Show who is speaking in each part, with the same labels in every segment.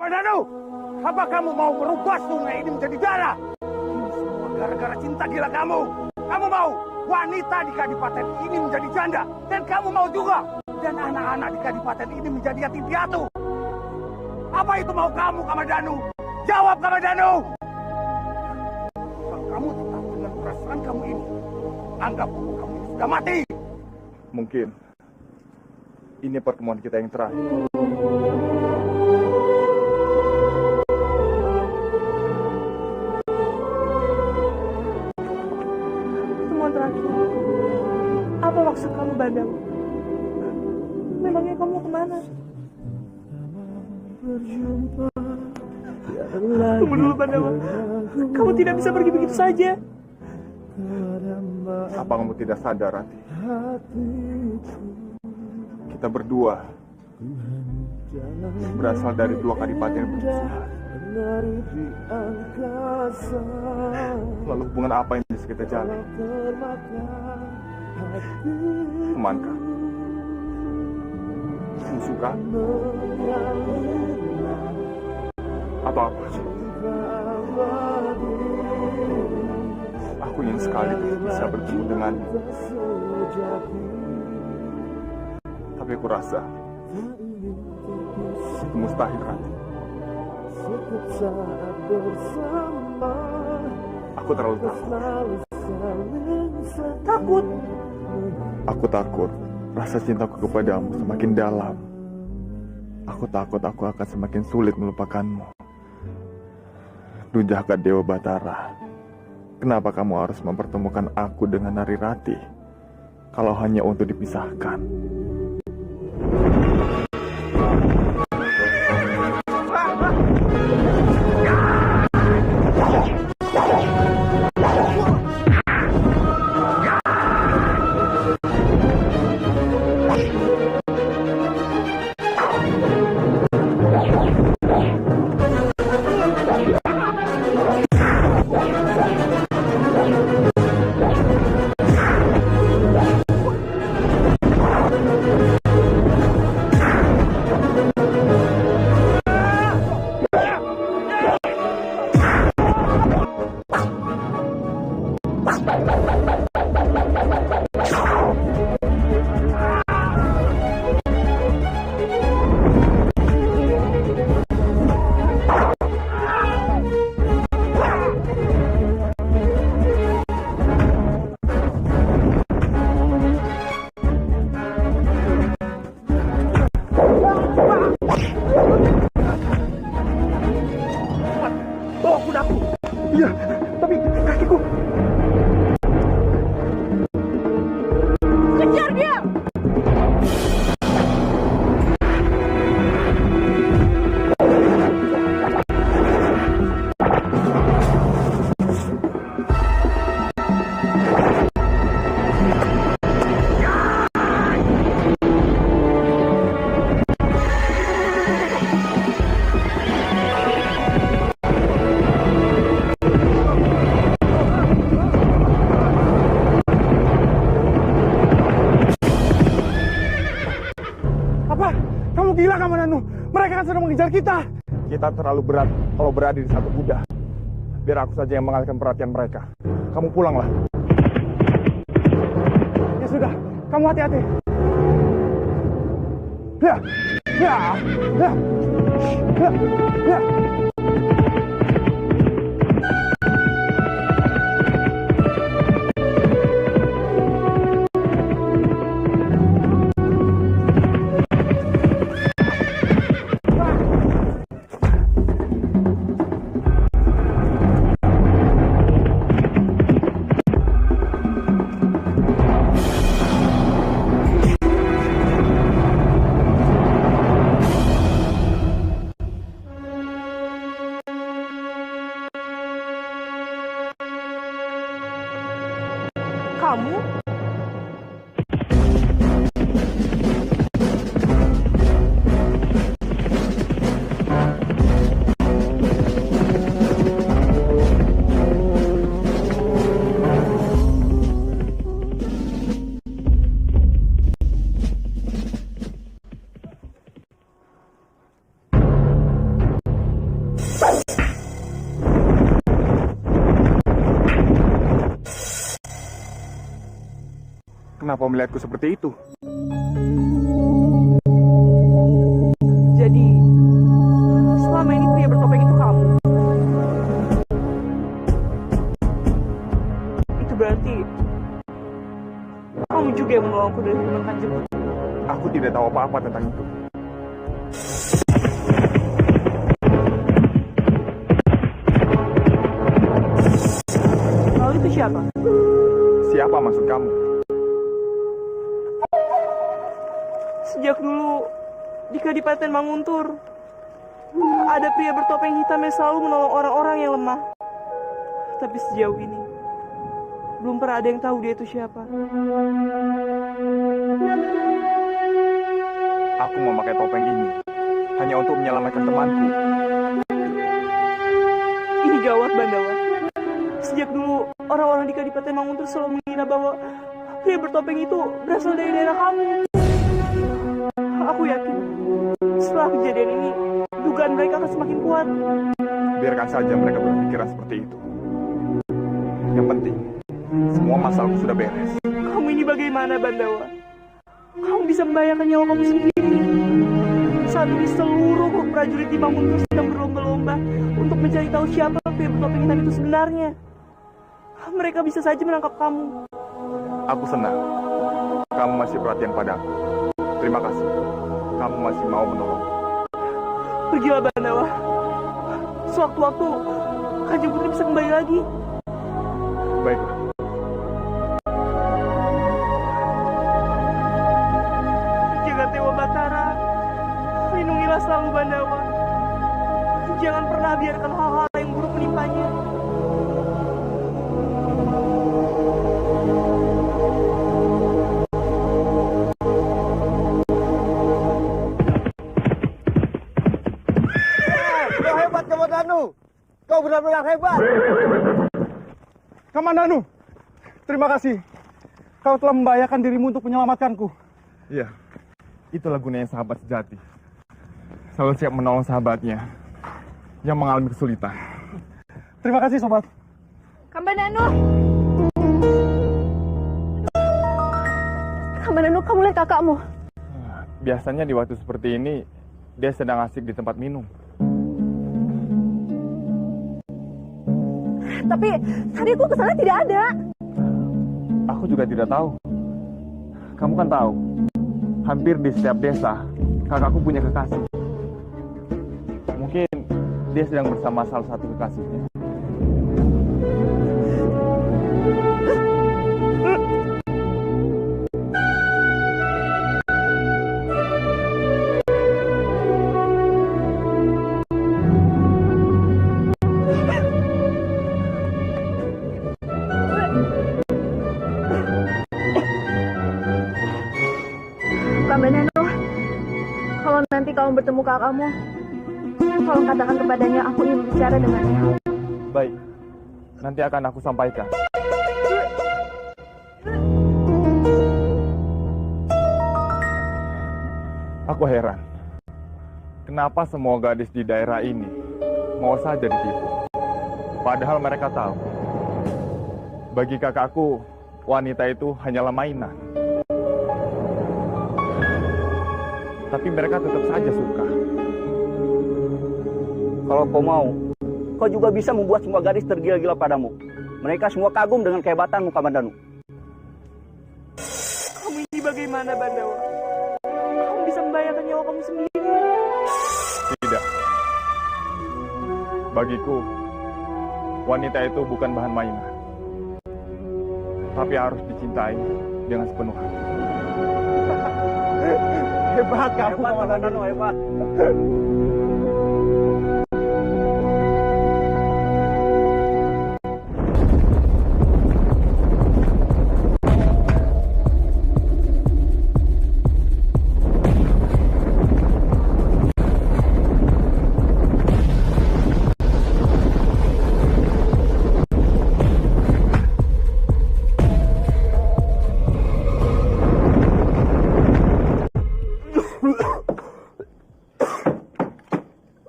Speaker 1: Kamadanu, apa kamu mau merubah sungai ini menjadi darah? Ini semua gara-gara cinta gila kamu. Kamu mau wanita di kadipaten ini menjadi janda. Dan kamu mau juga. Dan anak-anak di kadipaten ini menjadi yatim piatu. Apa itu mau kamu, Kamadanu? Jawab, Kamadanu! Kalau kamu tetap dengan perasaan kamu ini, anggap kamu ini sudah mati.
Speaker 2: Mungkin ini pertemuan kita yang terakhir.
Speaker 3: Pertemuan terakhir? Apa maksud kamu, Bandang? Memangnya kamu kemana? Tunggu dulu, Bandang. Kamu tidak bisa pergi begitu saja.
Speaker 2: Apa kamu tidak sadar, Rati? Kita berdua berasal dari dua kadipaten yang bermusuhan. Lalu hubungan apa yang bisa kita jalin? Temankah? Musuhkah? Atau apa? Aku ingin sekali bisa bertemu denganmu. Tapi aku rasa itu mustahil, Rati. Aku terlalu takut.
Speaker 3: Takut?
Speaker 2: Aku takut rasa cintaku kepadamu semakin dalam. Aku takut aku akan semakin sulit melupakanmu. Jagat Dewa Batara, kenapa kamu harus mempertemukan aku dengan Narirati kalau hanya untuk dipisahkan? Kita terlalu berat kalau berada di satu kuda. Biar aku saja yang mengalihkan perhatian mereka. Kamu pulanglah.
Speaker 1: Ya sudah, kamu hati-hati. Ya, ya, ya, ya, ya.
Speaker 2: Kenapa melihatku seperti itu?
Speaker 3: Jadi, selama ini pria bertopeng itu kamu. Itu berarti kamu juga yang membawaku dari Gunung Kanjeng.
Speaker 2: Aku tidak tahu apa-apa tentang itu.
Speaker 3: Lalu itu siapa?
Speaker 2: Siapa maksud kamu?
Speaker 3: Sejak dulu di Kadipaten Manguntur ada pria bertopeng hitam yang selalu menolong orang-orang yang lemah. Tapi sejauh ini belum pernah ada yang tahu dia itu siapa.
Speaker 2: Aku memakai topeng ini hanya untuk menyelamatkan temanku.
Speaker 3: Ini gawat, Bandawa. Sejak dulu orang-orang di Kadipaten Manguntur selalu mengira bahwa pria bertopeng itu berasal dari daerah kamu. Aku yakin setelah kejadian ini dugaan mereka akan semakin kuat.
Speaker 2: Biarkan saja mereka berpikiran seperti itu. Yang penting, semua masalahku sudah beres.
Speaker 3: Kamu ini bagaimana, Bandawa? Kamu bisa membayangkan nyawa kamu sendiri. Saat ini seluruh prajurit di Manguntur sedang berlomba-lomba untuk mencari tahu siapa pria bertopeng hitam itu sebenarnya. Mereka bisa saja menangkap kamu.
Speaker 2: Aku senang kamu masih perhatian padaku. Terima kasih. Kamu masih mau menolong.
Speaker 3: Pergilah, Bandawa. Sewaktu-waktu Kanjeng Putri bisa kembali lagi.
Speaker 2: Baiklah.
Speaker 3: Jagat Dewa Batara, lindungilah selalu Bandawa. Jangan pernah biarkan hal-hal yang buruk menimpanya.
Speaker 1: Kau hebat, Kamandanu. Kau benar-benar hebat. Kamandanu, terima kasih. Kau telah membahayakan dirimu untuk menyelamatkanku.
Speaker 2: Iya, itulah gunanya sahabat sejati. Selalu siap menolong sahabatnya yang mengalami kesulitan.
Speaker 1: Terima kasih, sobat.
Speaker 4: Kamandanu, kamu lihat kakakmu.
Speaker 2: Biasanya di waktu seperti ini, dia sedang asik di tempat minum.
Speaker 4: Tapi tadi aku kesana tidak ada.
Speaker 2: Aku juga tidak tahu. Kamu kan tahu, hampir di setiap desa, kakakku punya kekasih. Mungkin dia sedang bersama salah satu kekasihnya.
Speaker 4: Kamandanu, kalau nanti kamu bertemu kakakmu, tolong katakan kepadanya aku ingin berbicara dengannya.
Speaker 2: Baik, nanti akan aku sampaikan. Aku heran, kenapa semua gadis di daerah ini mau saja ditipu. Padahal mereka tahu, bagi kakakku, wanita itu hanyalah mainan. Tapi mereka tetap saja suka.
Speaker 5: Kalau kau mau, kau juga bisa membuat semua gadis tergila-gila padamu. Mereka semua kagum dengan kehebatanmu, Kamandanu.
Speaker 3: Kamu ini bagaimana, Bandawa? Kamu bisa membayangkan nyawa kamu sendiri.
Speaker 2: Tidak. Bagiku, wanita itu bukan bahan mainan. Tapi harus dicintai dengan sepenuh hati.
Speaker 1: Hebat kamu,
Speaker 5: Hebat,
Speaker 1: Kamandanu.
Speaker 5: hebat.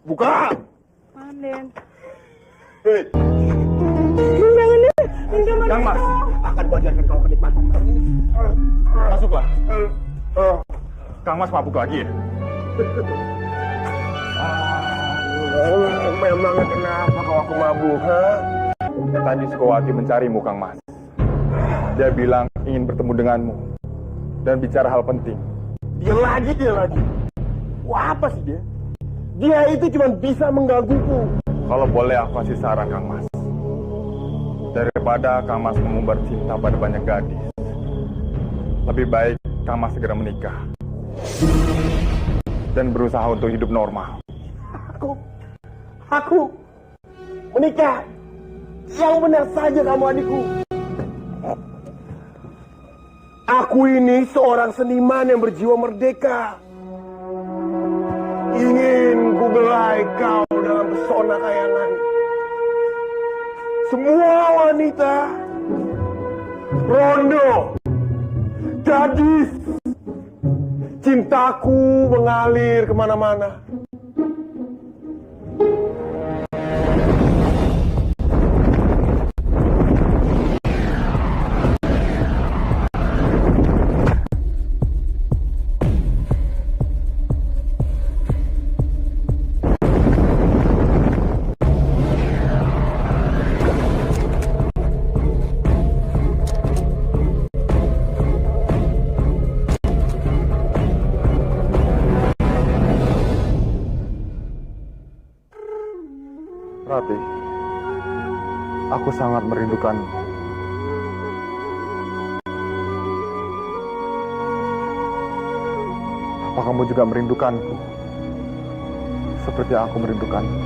Speaker 1: Buka!
Speaker 3: Anden.
Speaker 2: Kang Mas,
Speaker 5: Akan kuajarkan kau kenikmatan.
Speaker 2: masuklah. Kang Mas mabuk lagi ya?
Speaker 1: Memang kenapa kau aku mabuk, ha?
Speaker 2: Tadi Sukowati mencarimu, Kang Mas. Dia bilang ingin bertemu denganmu dan bicara hal penting.
Speaker 1: Dia lagi. Wah, apa sih dia? Dia itu cuma bisa menggangguku.
Speaker 2: Kalau boleh aku kasih saran, Kang Mas. Daripada Kang Mas mengumbar cinta pada banyak gadis, lebih baik Kang Mas segera menikah dan berusaha untuk hidup normal.
Speaker 1: Aku menikah. Yang benar saja kamu adikku. Aku ini seorang seniman yang berjiwa merdeka. Ingin ku belai kau dalam pesona kayangan. Semua wanita, rondo, gadis, cintaku mengalir kemana-mana.
Speaker 2: Rati, aku sangat merindukanmu. Apa kamu juga merindukanku? Seperti aku merindukanmu.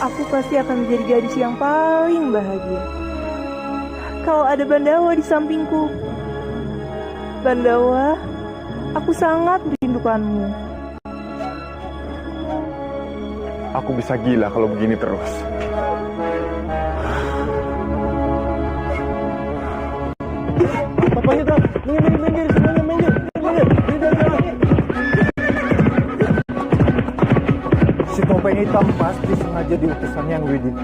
Speaker 3: Aku pasti akan menjadi gadis yang paling bahagia kalau ada Bandawa di sampingku. Bandawa, aku sangat merindukanmu.
Speaker 2: Aku bisa gila kalau begini terus.
Speaker 1: Papanya tak, minggir, semuanya minggir.
Speaker 6: Si topeng hitam pasti sengaja diutusan Yang Widin.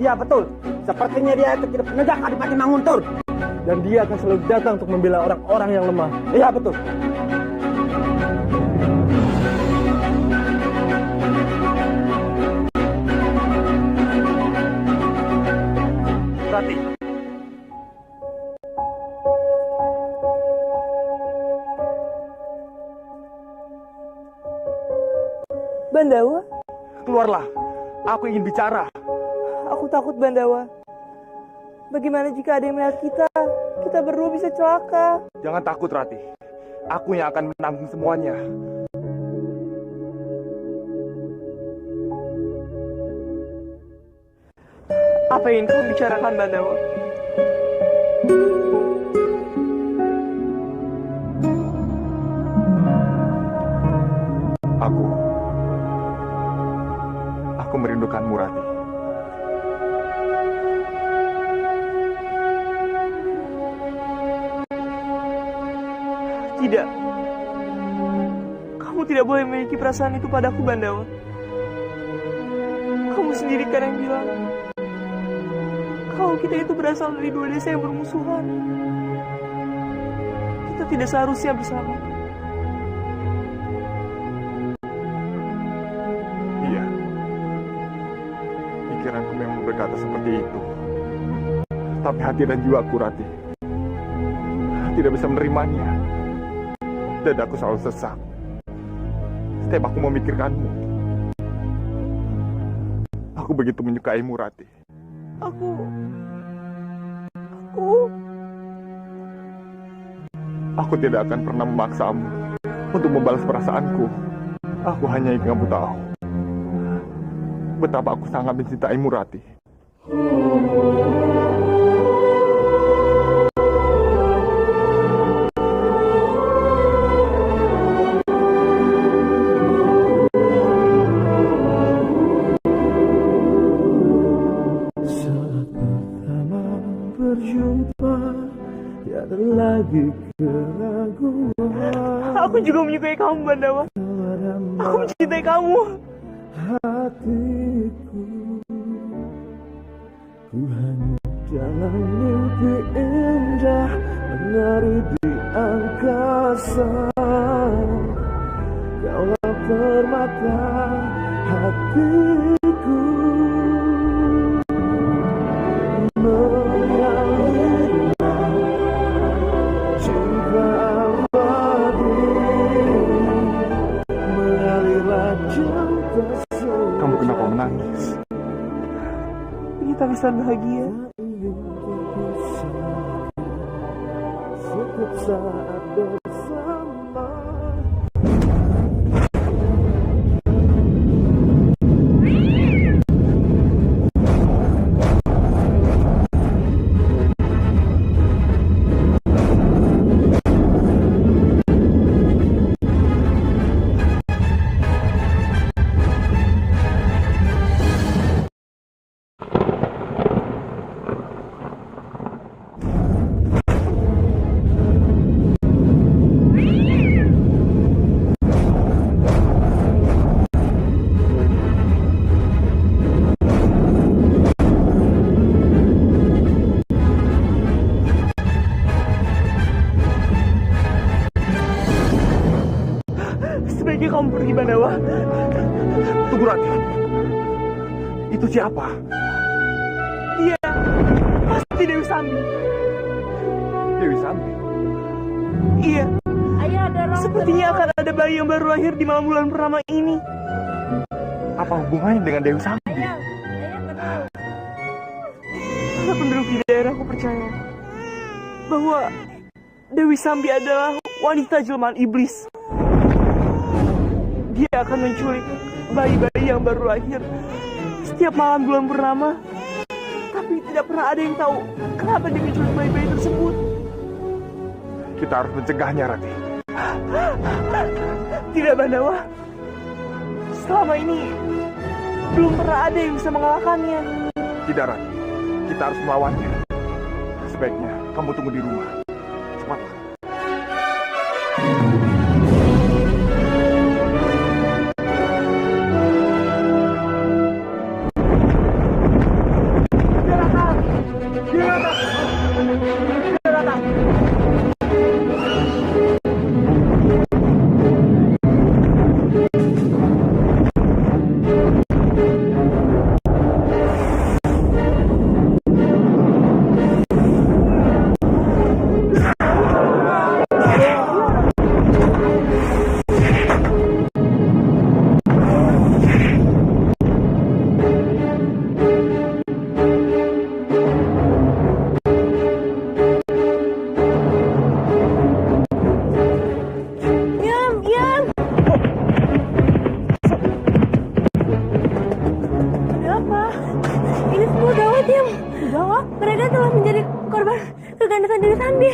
Speaker 5: Iya betul. Sepertinya dia itu tidak pernah jaga Adipati Manguntur.
Speaker 6: Dan dia akan selalu datang untuk membela orang-orang yang lemah.
Speaker 5: Iya betul.
Speaker 3: Rati, Bandawa,
Speaker 1: Keluarlah, aku ingin bicara.
Speaker 3: aku takut Bandawa. Bagaimana jika ada yang melihat kita? Kita berdua bisa celaka.
Speaker 2: Jangan takut, Rati. Aku yang akan menanggung semuanya.
Speaker 3: Apa yang kau bicarakan, Bandawa?
Speaker 2: Aku merindukanmu, Rati.
Speaker 3: Tidak. Kamu tidak boleh memiliki perasaan itu padaku, Bandawa. Kamu sendiri kan yang bilang kalau kita itu berasal dari dua desa yang bermusuhan. Kita tidak seharusnya bersama.
Speaker 2: Iya. Pikiranku memang berkata seperti itu. Tapi hati dan jiwaku, Rati, tidak bisa menerimanya. Dadaku selalu sesak setiap aku memikirkanmu. Aku begitu menyukaimu, Rati.
Speaker 3: Aku
Speaker 2: Aku tidak akan pernah memaksamu untuk membalas perasaanku. Aku hanya ingin kamu tahu betapa aku sangat mencintaimu, Rati.
Speaker 6: Saat pertama berjumpa, tiada lagi keraguan.
Speaker 3: Aku juga menyukai kamu, Bandawa. Aku mencintai kamu.
Speaker 6: Hatiku, ku hanya dalam mimpi indah, menari di angkasa. Kaulah permata hatiku, mengalirlah cinta abadi, mengalirlah cinta.
Speaker 2: Kamu kenapa menangis?
Speaker 3: Ini tangisan bahagia.
Speaker 6: Setiap saat bersama.
Speaker 3: Sebaiknya kamu pergi, Bandawa.
Speaker 2: Tunggu, Rati. Itu siapa?
Speaker 3: Dia pasti Dewi Sambi.
Speaker 2: Dewi Sambi.
Speaker 3: Iya,
Speaker 4: Ayah, ada orang
Speaker 3: sepertinya akan ada bayi yang baru lahir di malam bulan purnama ini.
Speaker 2: Apa hubungannya dengan Dewi Sambi?
Speaker 4: Ayah kenal.
Speaker 3: Para penduduk di daerahku percaya bahwa Dewi Sambi adalah wanita jelmaan iblis. Dia akan menculik bayi-bayi yang baru lahir setiap malam bulan purnama. Tapi tidak pernah ada yang tahu kenapa dia menculik bayi-bayi tersebut.
Speaker 2: Kita harus mencegahnya, Rati.
Speaker 3: Tidak, Bandawa. Selama ini belum pernah ada yang bisa mengalahkannya.
Speaker 2: Tidak, Rati. Kita harus melawannya. Sebaiknya kamu tunggu di rumah. Cepatlah.
Speaker 4: Mereka telah menjadi korban kegandasan Dewi Sambi.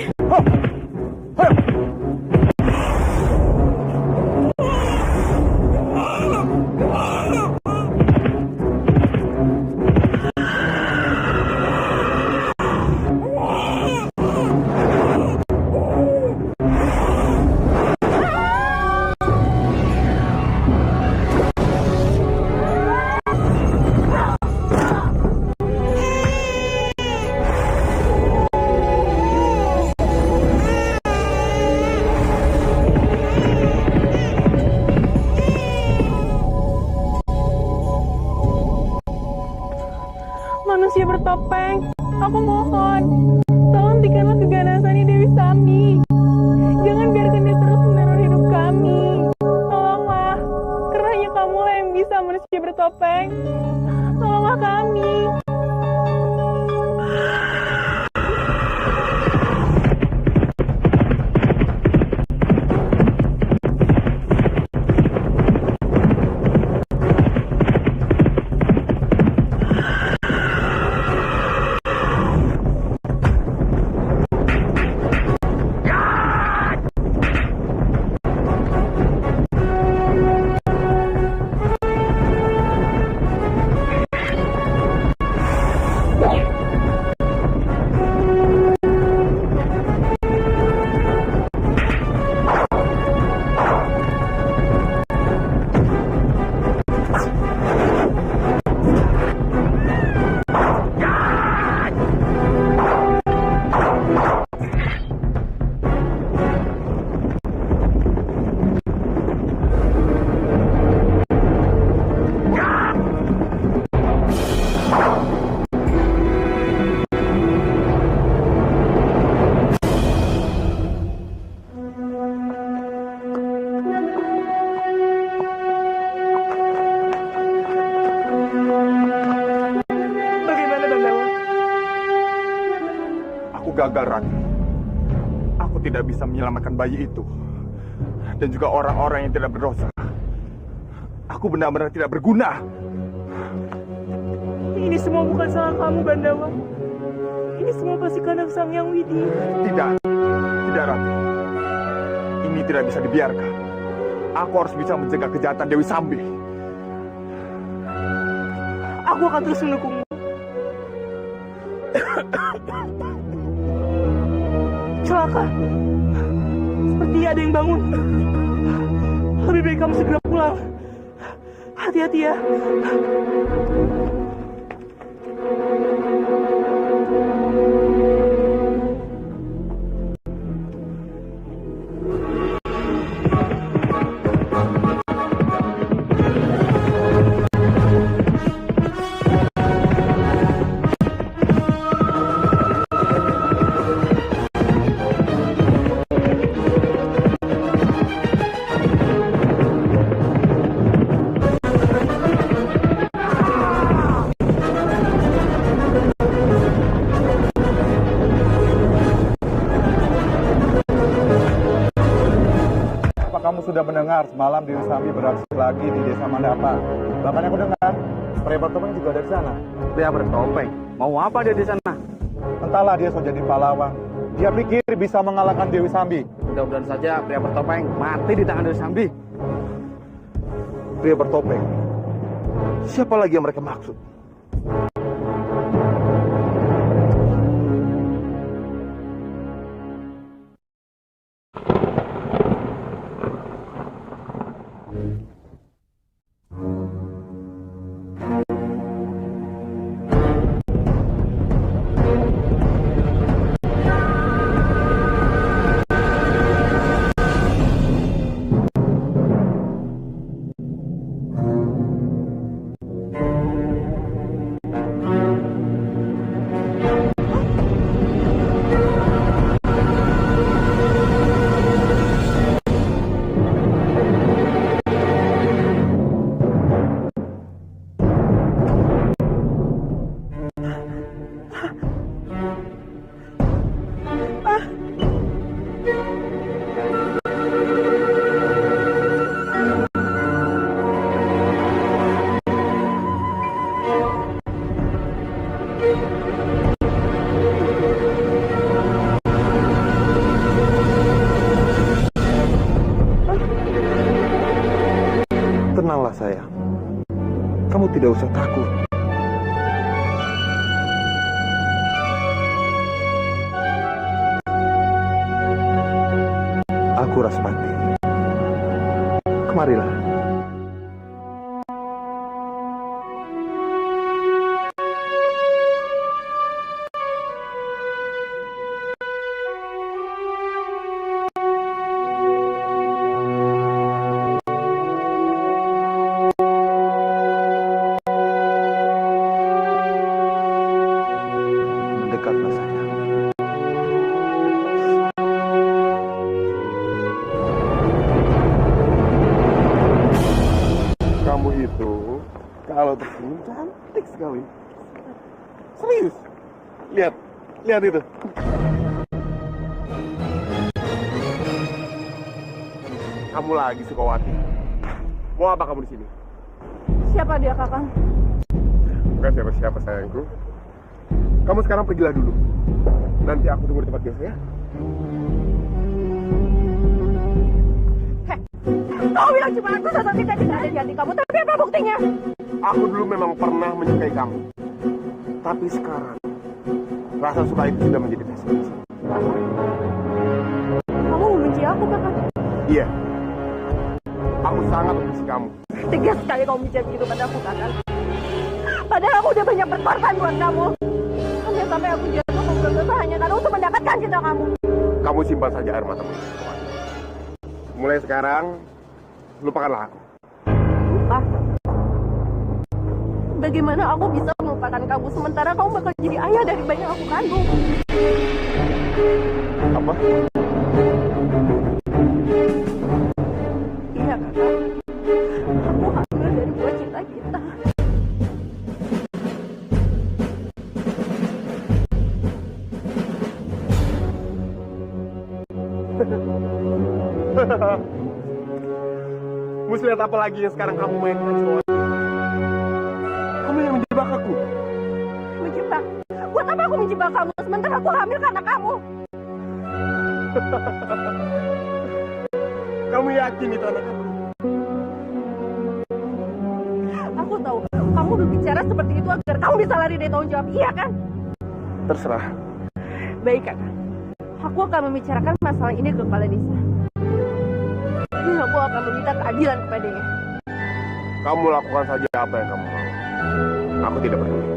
Speaker 2: gagal, Rati. Aku tidak bisa menyelamatkan bayi itu. Dan juga orang-orang yang tidak berdosa. Aku benar-benar tidak berguna.
Speaker 3: Ini semua bukan salah kamu, Bandawa. Ini semua pasti karena Sang Yang Widi.
Speaker 2: Tidak. Tidak, Rati. Ini tidak bisa dibiarkan. Aku harus bisa mencegah kejahatan Dewi Sambi.
Speaker 3: Aku akan terus mendukungmu. Celaka. Seperti ada yang bangun. Lebih baik kamu segera pulang. Hati-hati ya.
Speaker 6: Sudah mendengar semalam Dewi Sambi beraksi lagi di desa Mandapa. Bahkan aku dengar pria bertopeng juga ada di sana.
Speaker 5: Pria bertopeng? Mau apa dia di sana?
Speaker 6: Entahlah, dia sudah jadi pahlawan. Dia pikir bisa mengalahkan Dewi Sambi.
Speaker 5: Mudah-mudahan saja pria bertopeng mati di tangan Dewi Sambi.
Speaker 1: Pria bertopeng. Siapa lagi yang mereka maksud? Tenanglah sayang, kamu tidak usah takut. Aku Raspati. Kemarilah. Dekatlah sayang. Kamu itu kalau tersenyum cantik sekali. Serius. Lihat, lihat itu. Kamu lagi Sukawati. Mau apa kamu di sini?
Speaker 4: Siapa dia, Kakang?
Speaker 1: Bukan siapa-siapa sayangku. Kamu sekarang pergilah dulu. Nanti aku tunggu di tempat biasa ya.
Speaker 4: Kau bilang cuma aku satu tidak ada di hati kamu, tapi apa buktinya?
Speaker 1: Aku dulu memang pernah menyukai kamu. Tapi sekarang rasa suka itu sudah menjadi tes.
Speaker 4: Kamu membenci aku, Kakang?
Speaker 1: Iya. Aku sangat membenci kamu.
Speaker 4: Tegas sekali kamu bicara gitu pada aku, Kakang. Padahal aku udah banyak berkorban buat kamu. Sampai aku jatuh ke berdosa hanya karena untuk mendapatkan cinta kamu.
Speaker 1: Kamu simpan saja air matamu. Mulai sekarang, lupakanlah aku.
Speaker 4: Lupa? Bagaimana aku bisa melupakan kamu sementara kamu bakal jadi ayah dari bayi yang aku kandung?
Speaker 1: Apa?
Speaker 4: Iya, Kakak. Aku hamil dari buah cinta kita.
Speaker 1: Muslihat apa lagi yang sekarang kamu mainkan, Johan? Kamu yang menjebak aku.
Speaker 4: Menjebak? Buat apa aku menjebak kamu sementara aku hamil karena kamu?
Speaker 1: Kamu yakin itu anak aku?
Speaker 4: Aku tahu kamu berbicara seperti itu agar kamu bisa lari dari tanggung jawab, iya kan?
Speaker 1: Terserah.
Speaker 4: Baik, Kakak. Aku akan membicarakan masalah ini ke kepala desa. Dan aku akan meminta keadilan kepadanya.
Speaker 1: Kamu lakukan saja apa yang kamu mau. Aku tidak peduli.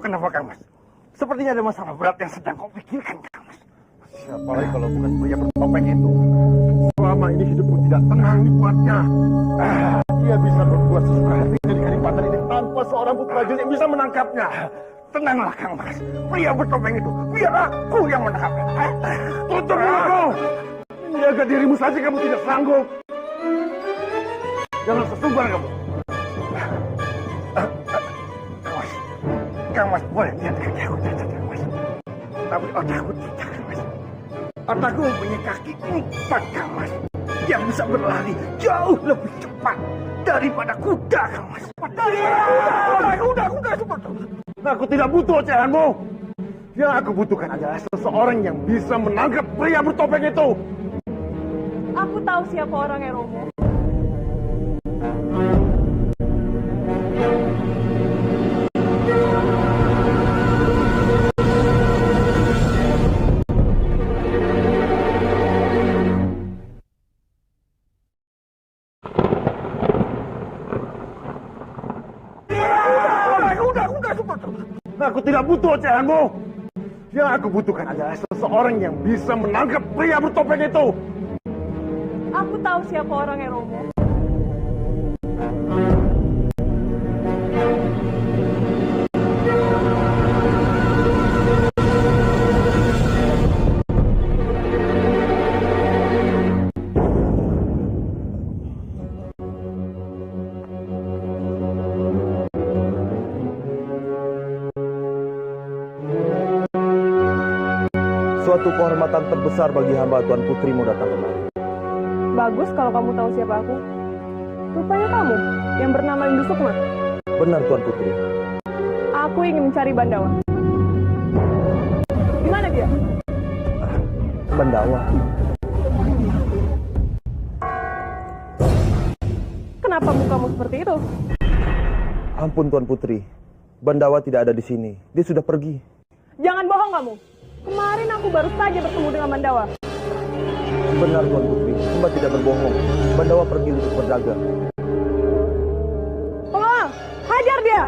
Speaker 1: Kenapa, Kang Mas? Sepertinya ada masalah berat yang sedang kau pikirkan, Kang Mas. Siapa lagi kalau bukan pria bertopeng itu? Selama ini hidupmu tidak tenang dibuatnya. Dia bisa berbuat sesuka hatinya di Kadipaten ini tanpa seorang pun prajurit yang bisa menangkapnya. Tenanglah, Kang Mas. Pria bertopeng itu, biar aku yang menangkapnya. Tutup mulutmu! Menjaga dirimu saja kamu tidak sanggup. Jangan sesumbar kamu. Kang Mas, boleh lihat kaki aku cacat, Kang Mas. Tapi otakku tidak, Kang Mas. Otakku mempunyai kaki 4, Kang Mas. Yang bisa berlari jauh lebih cepat daripada kuda, Kang Mas. Kuda, cepat. Aku tidak butuh ocehanmu. Yang aku butuhkan adalah seseorang yang bisa menangkap pria bertopeng itu.
Speaker 4: Aku tahu siapa orangnya, Romo.
Speaker 1: Aku tidak butuh ocehanmu. Yang aku butuhkan adalah seseorang yang bisa menangkap pria bertopeng itu.
Speaker 4: Aku tahu siapa orangnya, Romo.
Speaker 7: Suatu kehormatan terbesar bagi hamba Tuan Putrimu datang kemari.
Speaker 4: Bagus kalau kamu tahu siapa aku. Rupanya kamu yang bernama Lindu Sukma.
Speaker 7: Benar, Tuan Putri.
Speaker 4: Aku ingin mencari Bandawa. Di mana dia?
Speaker 7: Bandawa.
Speaker 4: Kenapa mukamu seperti itu?
Speaker 7: Ampun, Tuan Putri. Bandawa tidak ada di sini. Dia sudah pergi.
Speaker 4: Jangan bohong kamu. Kemarin aku baru saja bertemu dengan Bandawa.
Speaker 7: Benar, Tuan Putri. Hamba tidak berbohong. Bandawa pergi untuk berdagang.
Speaker 4: Pengawal, hajar dia!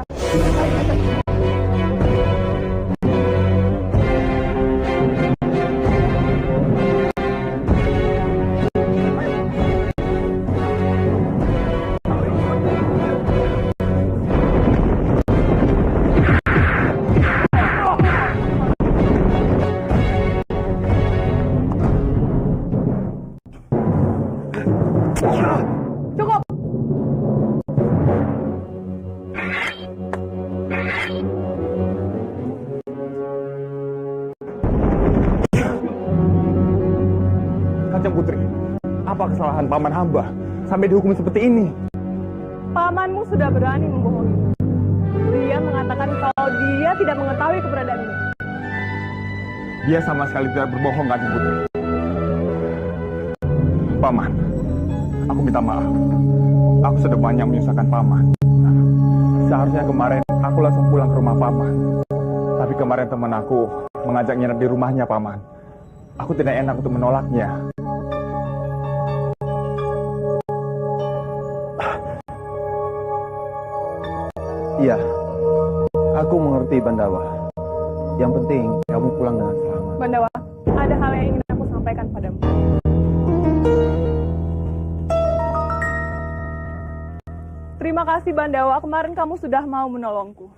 Speaker 4: Cukup!
Speaker 2: Kanjeng Putri, apa kesalahan paman hamba sampai dihukum seperti ini?
Speaker 4: Pamanmu sudah berani membohongi. Dia mengatakan kalau dia tidak mengetahui keberadaanmu.
Speaker 2: Dia sama sekali tidak berbohong, Kanjeng Putri. Paman, aku minta maaf. Aku sudah banyak menyusahkan paman. Seharusnya kemarin aku langsung pulang ke rumah paman. Tapi kemarin teman aku mengajak nginep di rumahnya paman. Aku tidak enak untuk menolaknya.
Speaker 7: Iya, aku mengerti Bandawa. Yang penting kamu pulang dengan selamat.
Speaker 4: Bandawa, ada hal yang ingin aku sampaikan padamu. Terima kasih Bandawa, kemarin kamu sudah mau menolongku.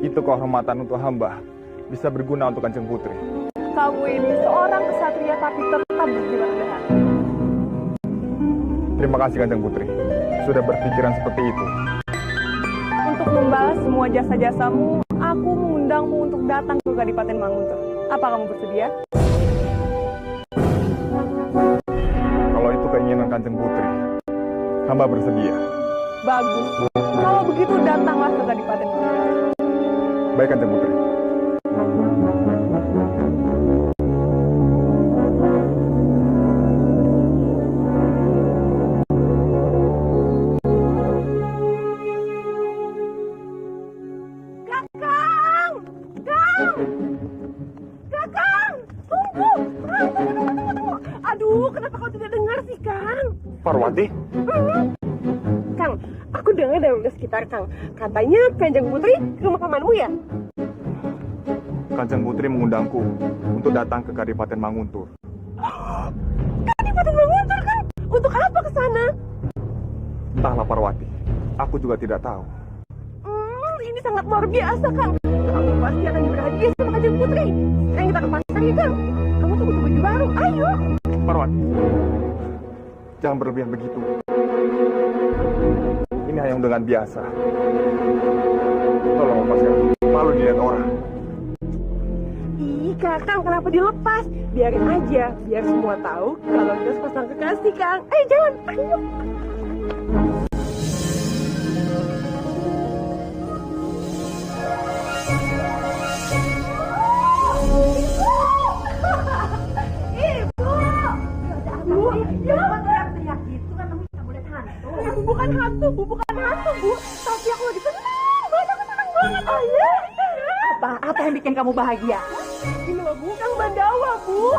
Speaker 2: Itu kehormatan untuk hamba, bisa berguna untuk Kanjeng Putri.
Speaker 4: Kamu ini seorang kesatria tapi tetap berjiwa rendah hati.
Speaker 2: Terima kasih Kanjeng Putri, sudah berpikiran seperti itu.
Speaker 4: Untuk membalas semua jasa-jasamu, aku mengundangmu untuk datang ke Kadipaten Manguntur. Apa kamu bersedia?
Speaker 2: Kalau itu keinginan Kanjeng Putri, hamba bersedia.
Speaker 4: Bagus. Kalau begitu datanglah ke Kadipaten Manguntur.
Speaker 2: Baik Kanjeng Putri.
Speaker 8: Aduh, kenapa kau tidak dengar sih, Kang?
Speaker 2: Parwati?
Speaker 8: Kang, aku dengar dari sekitar Kang. Katanya Kanjeng Putri ke rumah pamanmu ya?
Speaker 2: Kanjeng Putri mengundangku untuk datang ke Kadipaten Manguntur.
Speaker 8: Kadipaten Manguntur, Kang? Untuk apa ke sana?
Speaker 2: Entahlah Parwati, aku juga tidak tahu.
Speaker 8: Ini sangat luar biasa, Kang. Kamu pasti akan berhadiah sama Kanjeng Putri. Sekarang kita ke pasar ya, Kang. Kamu tuh butuh baju baru, ayo.
Speaker 2: Parwati, jangan berlebihan begitu. Ini hanya undangan biasa. Tolong lepaskan, malu dilihat orang.
Speaker 8: Ih, Kakang, kenapa dilepas? Biarin aja, biar semua tahu kalau kita sepasang kekasih, Kang. Ayo, jalan, ayo. Bukan hantu, Bu. Tapi aku lagi senang banget. Ayah. Apa yang bikin kamu bahagia? Ini loh, Bu, Kang Bandawa, Bu.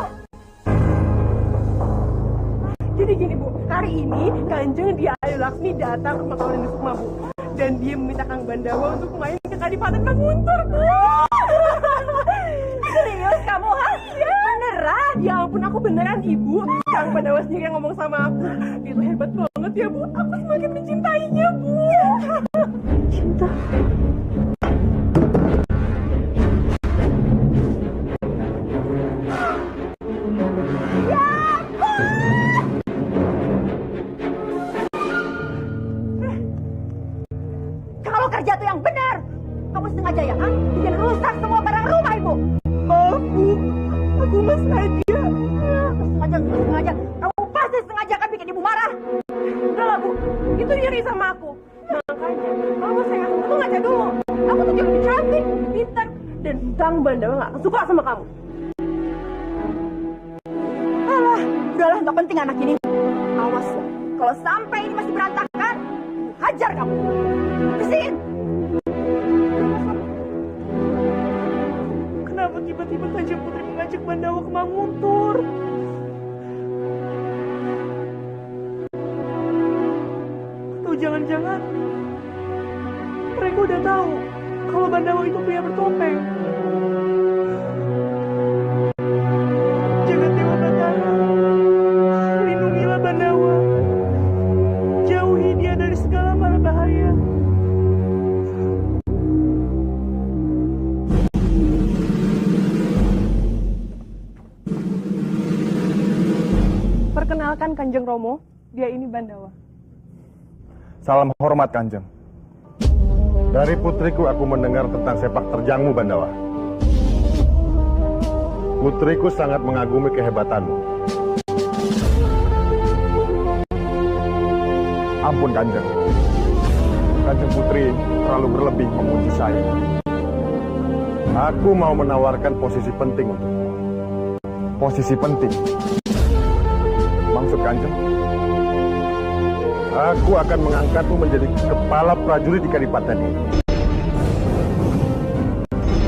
Speaker 8: Jadi gini, Bu. Hari ini Kanjeng Ayu Laksmi datang ke Makawanan di Sukma, Bu. Dan dia meminta Kang Bandawa untuk main ke Kadipaten Manguntur, Bu. Serius kamu, ha? Ya. Beneran? Ya ampun, aku beneran, Ibu. Kang Bandawa sendiri yang ngomong sama aku. Itu hebat banget ya, Bu. Aku semakin mencintainya, Bu. Cinta.
Speaker 4: Kalau kerja tuh yang benar. Kamu sengaja ya, kan? Bikin rusak semua barang rumah, Ibu.
Speaker 8: Maaf, Bu. Aku nggak sengaja.
Speaker 4: Nggak sengaja. Kamu pasti sengaja kan bikin Ibu marah.
Speaker 8: Udah lah, Bu. Itu iri sama aku. Makanya, kalau mau sayang aku tuh ngaca dulu. Aku tuh jauh lebih cantik, pintar. Dan Kang Bandawa nggak akan suka sama kamu.
Speaker 4: Alah, udahlah, nggak penting anak ini. Awas ya, kalau sampai ini masih berantakan, hajar kamu. Bersihin.
Speaker 3: Kenapa tiba-tiba Kanjeng Putri mengajak Bandawa ke Manguntur? Atau jangan-jangan mereka udah tahu kalau Bandawa itu pria bertopeng. Jagat Dewa Batara, lindungilah Bandawa. Jauhi dia dari segala mara bahaya.
Speaker 4: Perkenalkan Kanjeng Romo, dia ini Bandawa.
Speaker 6: Salam hormat Kanjeng. Dari putriku aku mendengar tentang sepak terjangmu Bandawa. Putriku sangat mengagumi kehebatanmu.
Speaker 2: Ampun Kanjeng. Kanjeng Putri terlalu berlebih memuji saya.
Speaker 6: Aku mau menawarkan posisi penting untukmu.
Speaker 2: Posisi penting. Maksud Kanjeng?
Speaker 6: Aku akan mengangkatmu menjadi kepala prajurit di Kadipaten ini.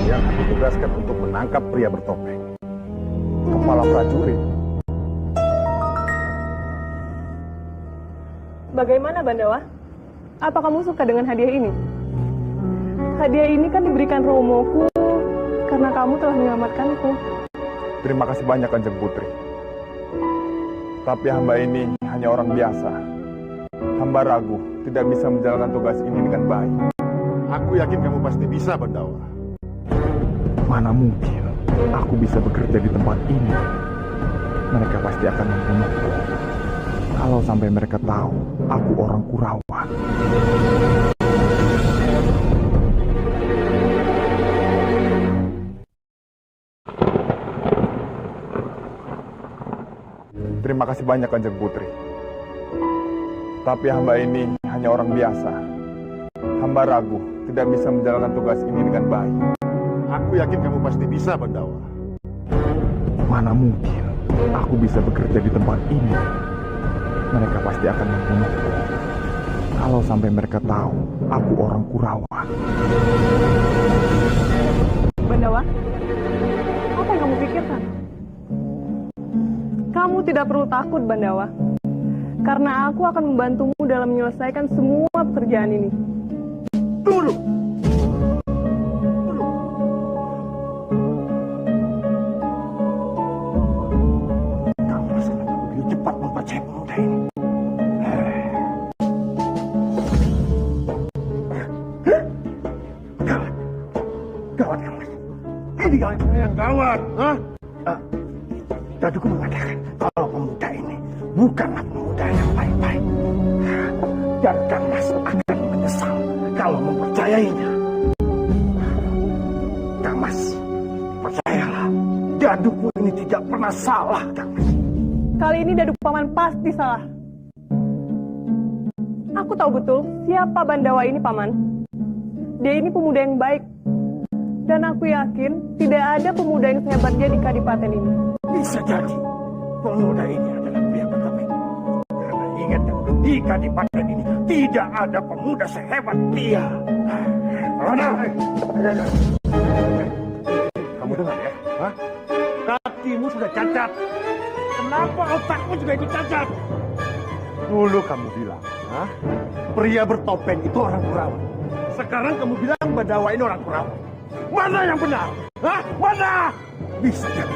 Speaker 6: Yang aku tugaskan untuk menangkap pria bertopeng.
Speaker 2: Kepala prajurit?
Speaker 4: Bagaimana Bandawa? Apa kamu suka dengan hadiah ini? Hadiah ini kan diberikan Romoku karena kamu telah menyelamatkanku.
Speaker 2: Terima kasih banyak Kanjeng Putri. Tapi hamba ini hanya orang biasa. Hamba ragu tidak bisa menjalankan tugas ini dengan baik.
Speaker 9: Aku yakin kamu pasti bisa, Bandawa.
Speaker 2: Mana mungkin aku bisa bekerja di tempat ini. Mereka pasti akan membunuhku. Kalau sampai mereka tahu aku orang Kurawan. Terima kasih banyak, Kanjeng Putri. Tapi hamba ini hanya orang biasa. Hamba ragu tidak bisa menjalankan tugas ini dengan baik.
Speaker 9: Aku yakin kamu pasti bisa, Bandawa.
Speaker 2: Mana mungkin aku bisa bekerja di tempat ini. Mereka pasti akan membunuhku. Kalau sampai mereka tahu aku orang Kurawan.
Speaker 4: Bandawa, apa yang kamu pikirkan? Kamu tidak perlu takut, Bandawa. Karena aku akan membantumu dalam menyelesaikan semua pekerjaan ini.
Speaker 1: Tunggu dulu. Kamu sangat begitu cepat mempercayai pemuda ini. Gawat. Gawat, gawat. Ini gawat yang gawat. Daduku mengatakan kalau pemuda ini bukanlah pemuda yang baik-baik. Dan Mas akan menyesal kalau mempercayainya. Mas, percayalah, Daduku ini tidak pernah salah, Mas.
Speaker 4: Kali ini Dadu Paman pasti salah. Aku tahu betul siapa Bandawa ini, Paman. Dia ini pemuda yang baik. Dan aku yakin tidak ada pemuda yang sehebat dia di Kadipaten ini.
Speaker 1: Bisa jadi pemuda ini adalah pria bertopeng. Karena ingat, di Kadipaten ini tidak ada pemuda sehebat dia. Mana?
Speaker 9: Kamu dengar ya? Hah?
Speaker 1: Kakimu sudah cacat. Kenapa otakmu juga ikut cacat?
Speaker 9: Dulu kamu bilang, pria bertopeng itu orang Kurawan.
Speaker 1: Sekarang kamu bilang Bandawa ini orang Kurawan. Mana yang benar? Mana? Bisa jadi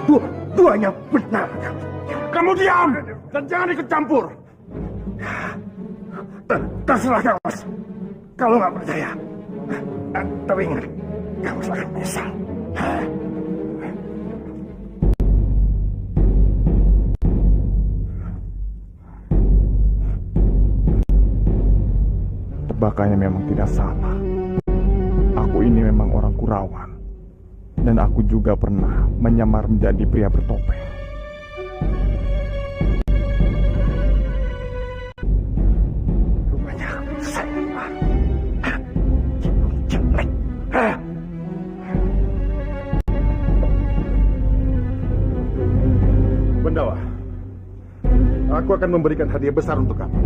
Speaker 1: dua-duanya benar. Kamu diam dan jangan ikut campur. Terserah kamu, Mas. Kalau nggak percaya, tapi ingat, kamu akan menyesal.
Speaker 2: Tebakannya memang tidak salah. Aku ini memang orang Kurawan. Dan aku juga pernah menyamar menjadi pria bertopeng.
Speaker 1: Rupanya saya jelek.
Speaker 9: Bandawa, aku akan memberikan hadiah besar untuk kamu.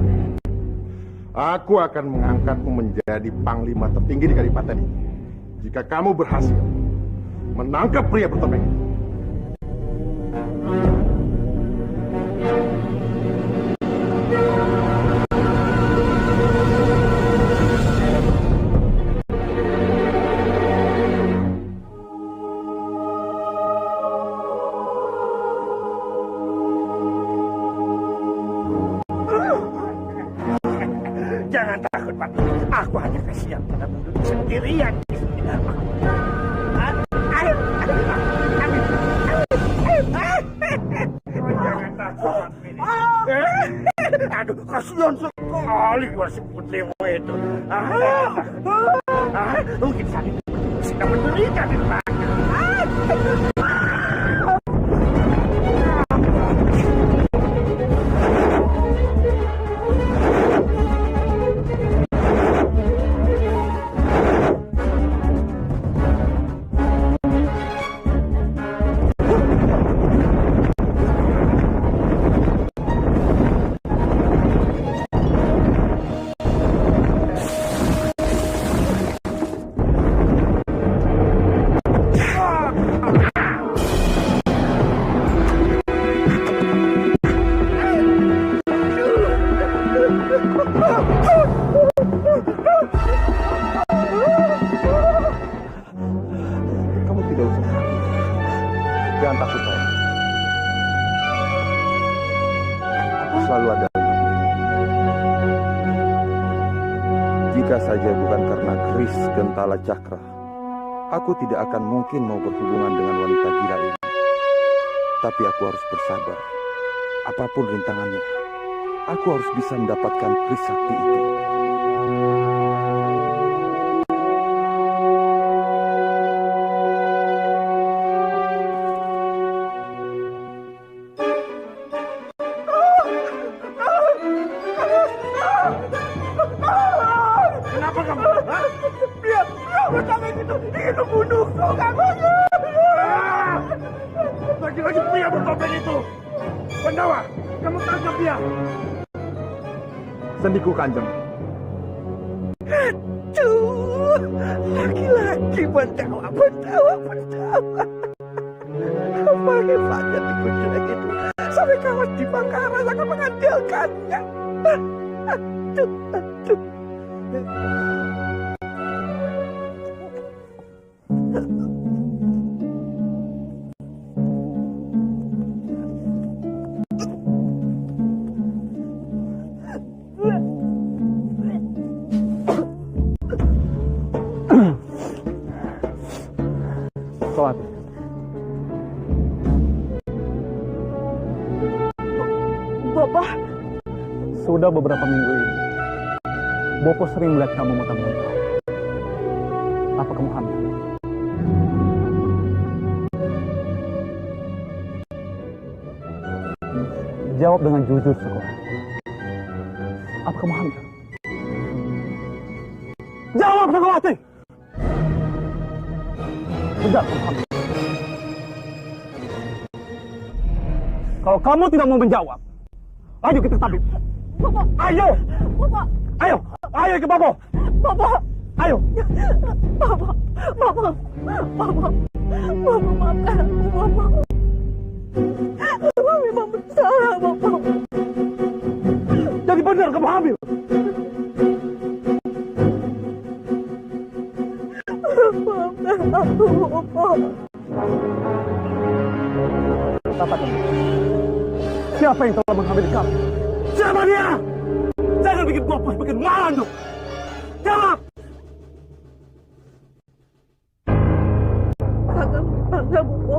Speaker 9: Aku akan mengangkatmu menjadi panglima tertinggi di Kadipaten ini. Jika kamu berhasil menangkap pria bertopeng itu.
Speaker 1: Jangan takut, Pak. Aku hanya kasihan pada penduduk sendirian di sini. Jangan takut, Pak. Aduh, kasihan sekali si putrimu itu. Mungkin saat ini sedang menderita di neraka.
Speaker 7: selalu ada untukmu. Jika saja bukan karena keris Gentala Cakra, aku tidak akan mungkin mau berhubungan dengan wanita gila ini. Tapi aku harus bersabar. Apapun rintangannya, aku harus bisa mendapatkan keris sakti itu.
Speaker 1: Kenapa kamu? Biar bertanggung itu ingin membunuhku, kamu. Lagi-lagi pria bertopeng itu. Pandawa, kamu tangkap dia.
Speaker 2: Sendiku Kanjeng.
Speaker 3: Aduh, laki-laki Pandawa. Apa hebatnya tikus jelek itu? Sampai kawan di Bangkaras akan mengandalkannya. Aduh.
Speaker 2: Sholat.
Speaker 3: Bapak,
Speaker 5: Sudah beberapa minggu ini, Bopo sering melihat kamu muntah-muntah. Apa kamu hamil? Jawab dengan jujur, Sekolah. Apa kamu hamil? Jawab, Sekowati! Benar, kamu hamil. Kalau kamu tidak mau menjawab, ayo kita ke tabib.
Speaker 8: Bapak.
Speaker 5: Ayo!
Speaker 8: Bapak.
Speaker 5: Ayo! Ayo ke Bopo!
Speaker 8: Bapak.
Speaker 5: Ayo!
Speaker 8: Bapak. Bapak. Bapak. Bapak, maafkan aku, Bapak. Bapak memang bersalah, Bapak.
Speaker 5: Jadi benar kamu hamil!
Speaker 8: Maafkan aku, Bapak.
Speaker 5: Katakan, siapa yang telah menghamili kamu? Siapa dia? Jangan bikin Bopo bikin malan dong! Jawab!
Speaker 8: Bangga, Bopo.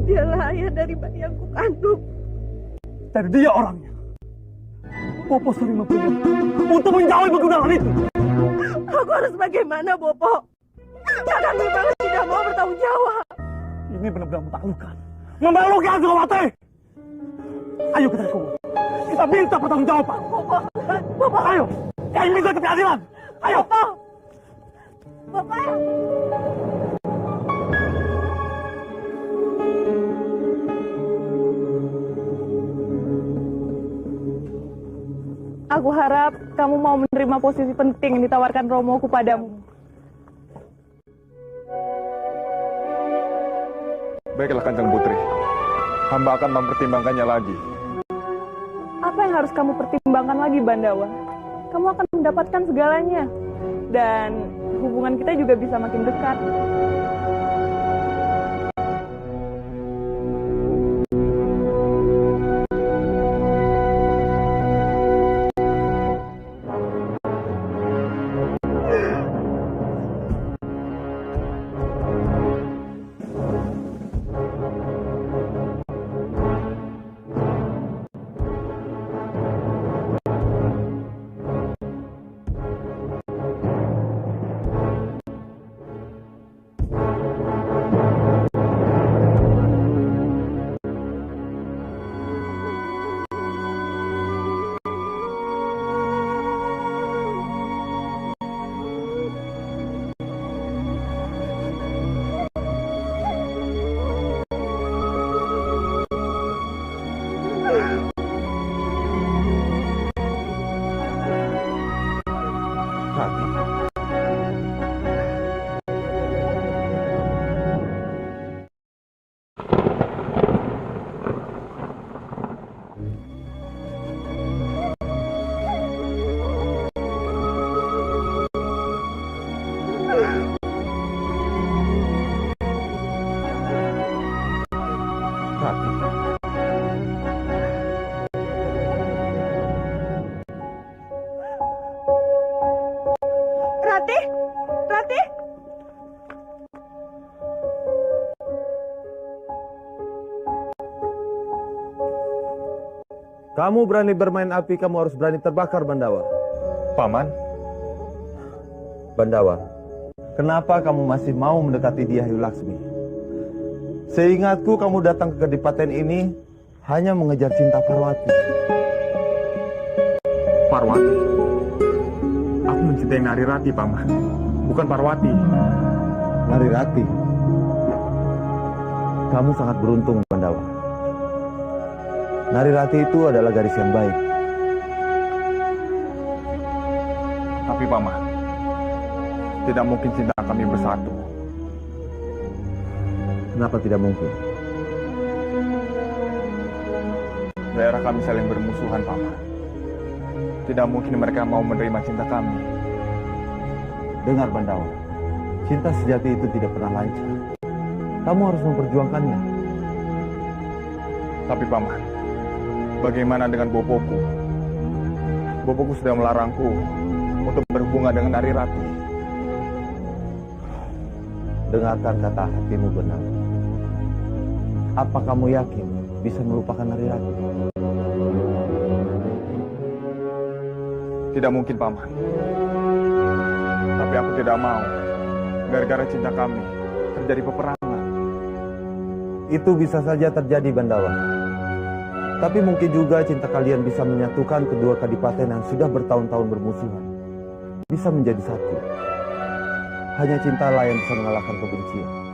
Speaker 8: Dialah ayah dari bayi yang kukandung.
Speaker 5: Dan dia orangnya. Bopo sering mempunyai untuk menjauhi penggunaan itu.
Speaker 8: Aku harus bagaimana, Bopo? Jangan memang tidak mau bertanggung jawab.
Speaker 5: Ini benar-benar memalukan. Memalukan, Sekowati! Ayo kita kubur. Kita minta pertanggungjawaban.
Speaker 8: Bopo.
Speaker 5: Ayo! Kami minta keadilan. Ayo!
Speaker 8: Bapak.
Speaker 4: Aku harap kamu mau menerima posisi penting yang ditawarkan Romo kepadamu.
Speaker 2: Baiklah Kanjeng Putri. Hamba akan mempertimbangkannya lagi.
Speaker 4: Apa yang harus kamu pertimbangkan lagi, Bandawa? Kamu akan mendapatkan segalanya. Dan hubungan kita juga bisa makin dekat.
Speaker 8: Ratih! Ratih!
Speaker 7: Kamu berani bermain api, kamu harus berani terbakar, Bandawa.
Speaker 2: Paman,
Speaker 7: Bandawa, kenapa kamu masih mau mendekati Diayu Laksmi? Seingatku kamu datang ke Kadipaten ini hanya mengejar cinta Parwati.
Speaker 2: Parwati. Aku mencintai Narirati, Paman. Bukan Parwati.
Speaker 7: Narirati. Kamu sangat beruntung, Bandawa. Narirati itu adalah gadis yang baik.
Speaker 2: Tapi Paman, tidak mungkin cinta kami bersatu.
Speaker 7: Kenapa tidak mungkin?
Speaker 2: Daerah kami saling bermusuhan, Paman. Tidak mungkin mereka mau menerima cinta kami.
Speaker 7: Dengar, Bandawa. Cinta sejati itu tidak pernah lancar. Kamu harus memperjuangkannya.
Speaker 2: Tapi Paman, bagaimana dengan bopoku? Bopoku sudah melarangku untuk berhubungan dengan Narirati.
Speaker 7: Dengarkan kata hatimu, Bandawa. Apa kamu yakin bisa melupakan Narirati?
Speaker 2: Tidak mungkin, Paman. Tapi aku tidak mau. Gara-gara cinta kami terjadi peperangan.
Speaker 7: Itu bisa saja terjadi, Bandawa. Tapi mungkin juga cinta kalian bisa menyatukan kedua kadipaten yang sudah bertahun-tahun bermusuhan. Bisa menjadi satu. Hanya cintalah yang bisa mengalahkan kebencian.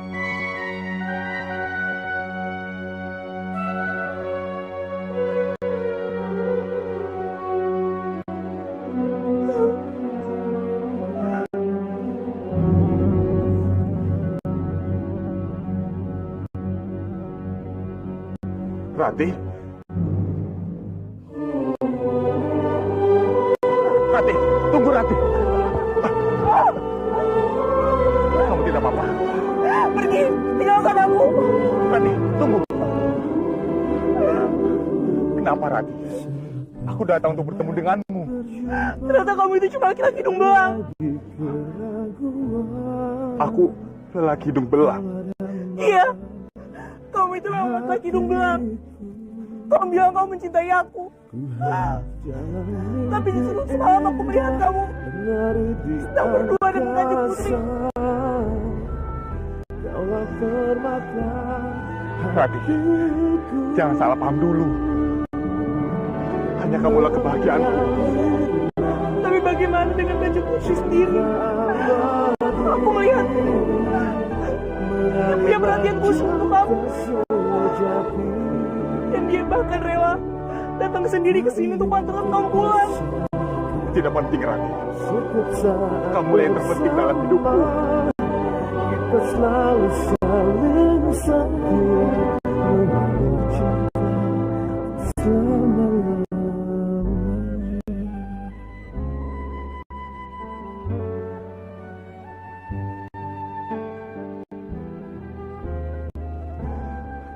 Speaker 2: Rati? Rati, tunggu Rati. Kamu tidak apa-apa.
Speaker 8: Pergi! Tinggalkan aku!
Speaker 2: Rati, tunggu. Kenapa Rati? Aku datang untuk bertemu denganmu.
Speaker 8: Ternyata kamu itu cuma laki-laki hidung belang.
Speaker 2: Aku lelaki hidung belang.
Speaker 8: Iya, kamu itu memang laki-laki hidung belang. Kamu bilang kamu mencintai aku. Tapi justru semalam aku melihat kamu sedang berdua dengan Kanjeng Putri.
Speaker 2: Rati, jangan salah paham dulu. Hanya kamulah kebahagiaanku.
Speaker 8: Tapi bagaimana dengan Kanjeng Putri sendiri? Aku melihat dia punya perhatian khusus untuk kamu. Dan dia bahkan rela datang sendiri ke sini untuk mengantarkan kamu pulang.
Speaker 2: Tidak penting, Rati. Kamu yang terpenting dalam hidupku.
Speaker 10: Kita selalu saling setia, mengalir cinta selama-lamanya.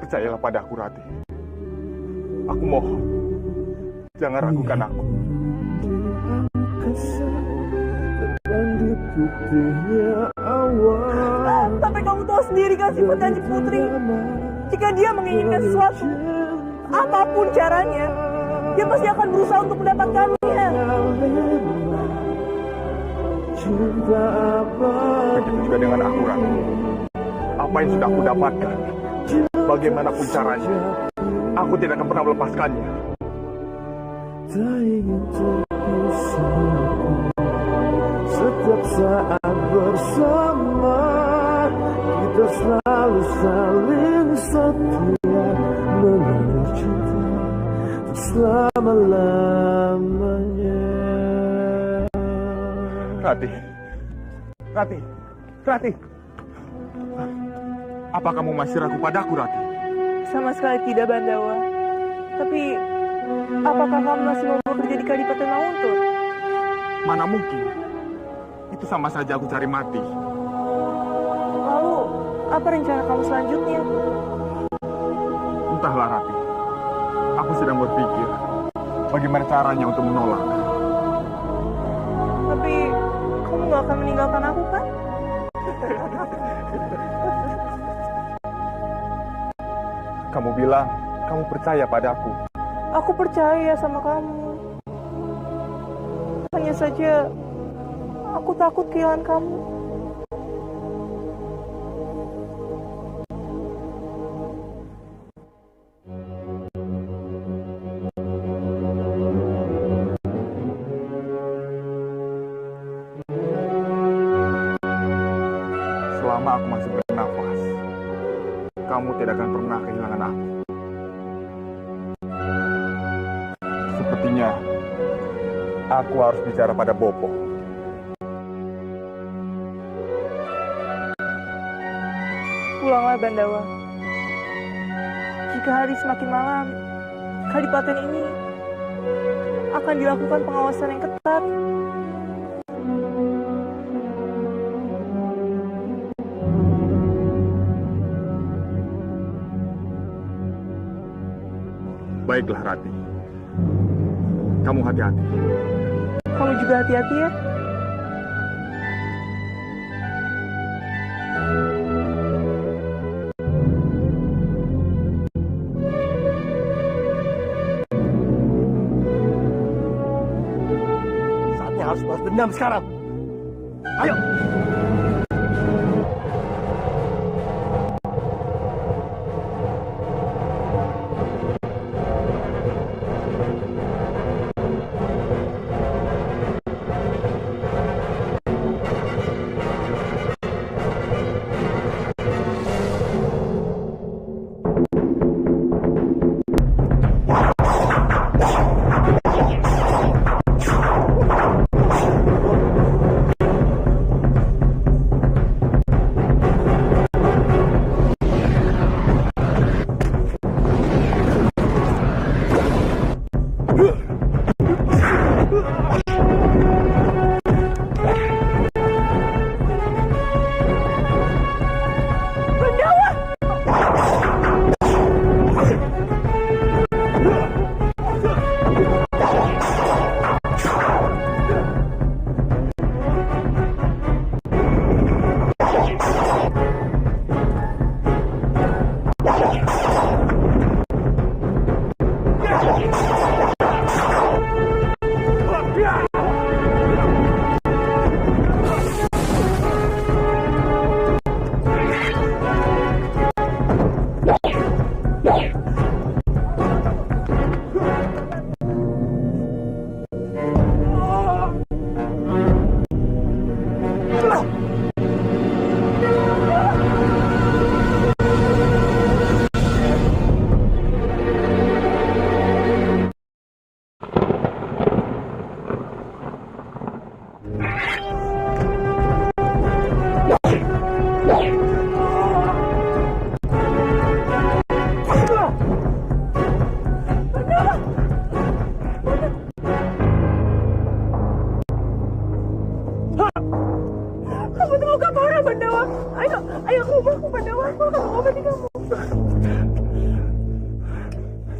Speaker 2: Percayalah padaku, Rati. Aku mohon, jangan ragukan aku.
Speaker 8: Tapi kamu tahu sendiri kan sifat Kanjeng Putri. Jika dia menginginkan sesuatu, apapun caranya, dia pasti akan berusaha untuk mendapatkannya.
Speaker 2: Begitu juga dengan aku, Rati. Apa yang sudah aku dapatkan, bagaimanapun caranya, aku tidak akan pernah melepaskannya.
Speaker 10: Tak ingin terpisah, setiap saat bersama, kita selalu saling setia, mengalir cinta selama-lamanya.
Speaker 2: Rati, Rati, Rati. Apa kamu masih ragu padaku, Rati?
Speaker 8: Sama sekali tidak, Bandawa. Tapi, apakah kamu masih mau bekerja di Kadipaten Mauntur?
Speaker 2: Mana mungkin? Itu sama saja aku cari mati.
Speaker 8: Lalu, apa rencana kamu selanjutnya?
Speaker 2: Entahlah, Rati. Aku sedang berpikir bagaimana caranya untuk menolak.
Speaker 8: Tapi, kamu nggak
Speaker 3: gak akan meninggalkan aku kan?
Speaker 2: Kamu bilang kamu percaya padaku.
Speaker 3: Aku percaya sama kamu. Hanya saja aku takut kehilangan kamu.
Speaker 2: Selama aku masih bernafas, kamu tidak akan pernah kehilangan aku. Sepertinya aku harus bicara pada Bopo.
Speaker 3: Pulanglah Bandawa. Jika hari semakin malam, Kadipaten ini akan dilakukan pengawasan yang ketat.
Speaker 2: Baiklah Rati, kamu hati-hati.
Speaker 3: Kamu juga hati-hati ya.
Speaker 5: Saatnya harus balas dendam sekarang. Ayo.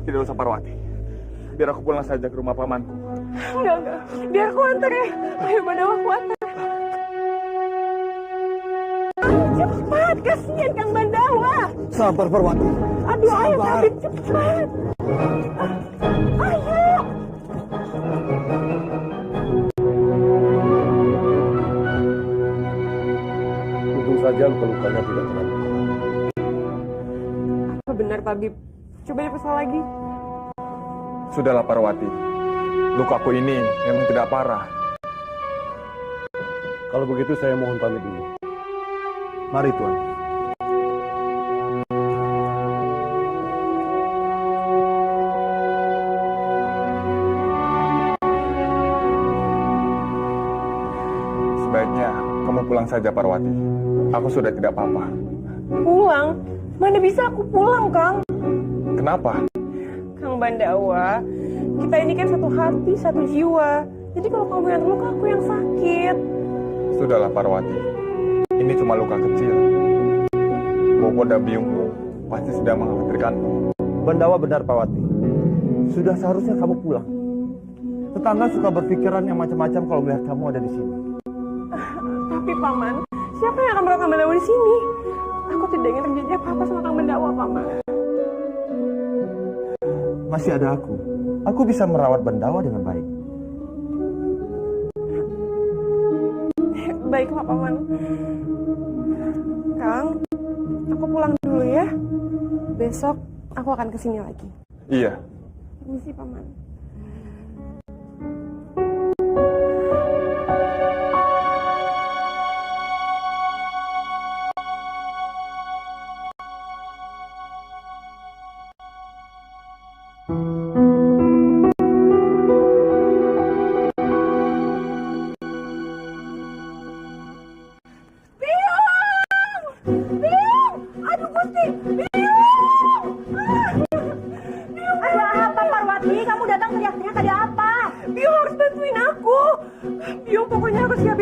Speaker 2: Tidak usah Parwati. Biar aku pulang saja ke rumah pamanku.
Speaker 8: Enggak. Biar aku antar ya. Ayo Bandawa, aku antar. Cepat, kasihan Kang Bandawa.
Speaker 5: Sabar Parwati.
Speaker 8: Aduh, ayo Kabit, cepat. Ayo.
Speaker 5: Untung saja luka-lukanya tidak terlalu.
Speaker 8: Apa benar Pak Bib? Coba diperiksa lagi.
Speaker 2: Sudahlah Parwati. Lukaku ini memang tidak parah.
Speaker 5: Kalau begitu saya mohon pamit dulu. Mari Tuan.
Speaker 2: Sebaiknya kamu pulang saja Parwati. Aku sudah tidak apa-apa.
Speaker 8: Pulang? Mana bisa aku pulang, Kang?
Speaker 2: Kenapa?
Speaker 8: Kang Bandawa, kita ini kan satu hati, satu jiwa. Jadi kalau kamu yang terluka, aku yang sakit.
Speaker 2: Sudahlah Parwati. Ini cuma luka kecil. Bobo dan biungku pasti sedang mengkhawatirkanmu.
Speaker 5: Bandawa benar Parwati. Sudah seharusnya kamu pulang. Tetangga suka berpikiran yang macam-macam kalau melihat kamu ada di sini.
Speaker 8: Tapi Paman, siapa yang akan merawat Kang Bendawa di sini? Aku tidak ingin terjadi apa-apa sama Kang Bendawa, Paman.
Speaker 5: Masih ada aku. Aku bisa merawat Bendawa dengan baik.
Speaker 8: Baiklah, Paman. Kang, aku pulang dulu ya. Besok aku akan kesini lagi.
Speaker 2: Iya.
Speaker 8: Permisi, Paman.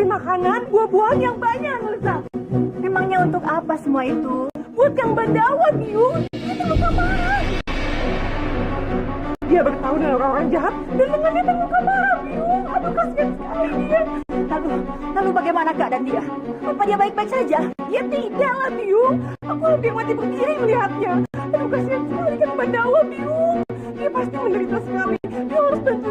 Speaker 8: Makanan, buah-buahan yang banyak, Nusa.
Speaker 11: Memangnya untuk apa semua itu?
Speaker 8: Buat Kang Bendawa, Biung. Dia terluka parah. Dia bertahu dengan orang-orang jahat dan lengannya terluka parah, Biung. Aduh, kasihan sekali dia.
Speaker 11: Lalu bagaimana keadaan dia? Apa dia baik-baik saja?
Speaker 8: Dia tidak lah, Biung. Aku hampir mati berdiri melihatnya. Aduh, kasihan sekali Kang Bendawa, Biung. Dia pasti menderita sekali. Dia harus bantu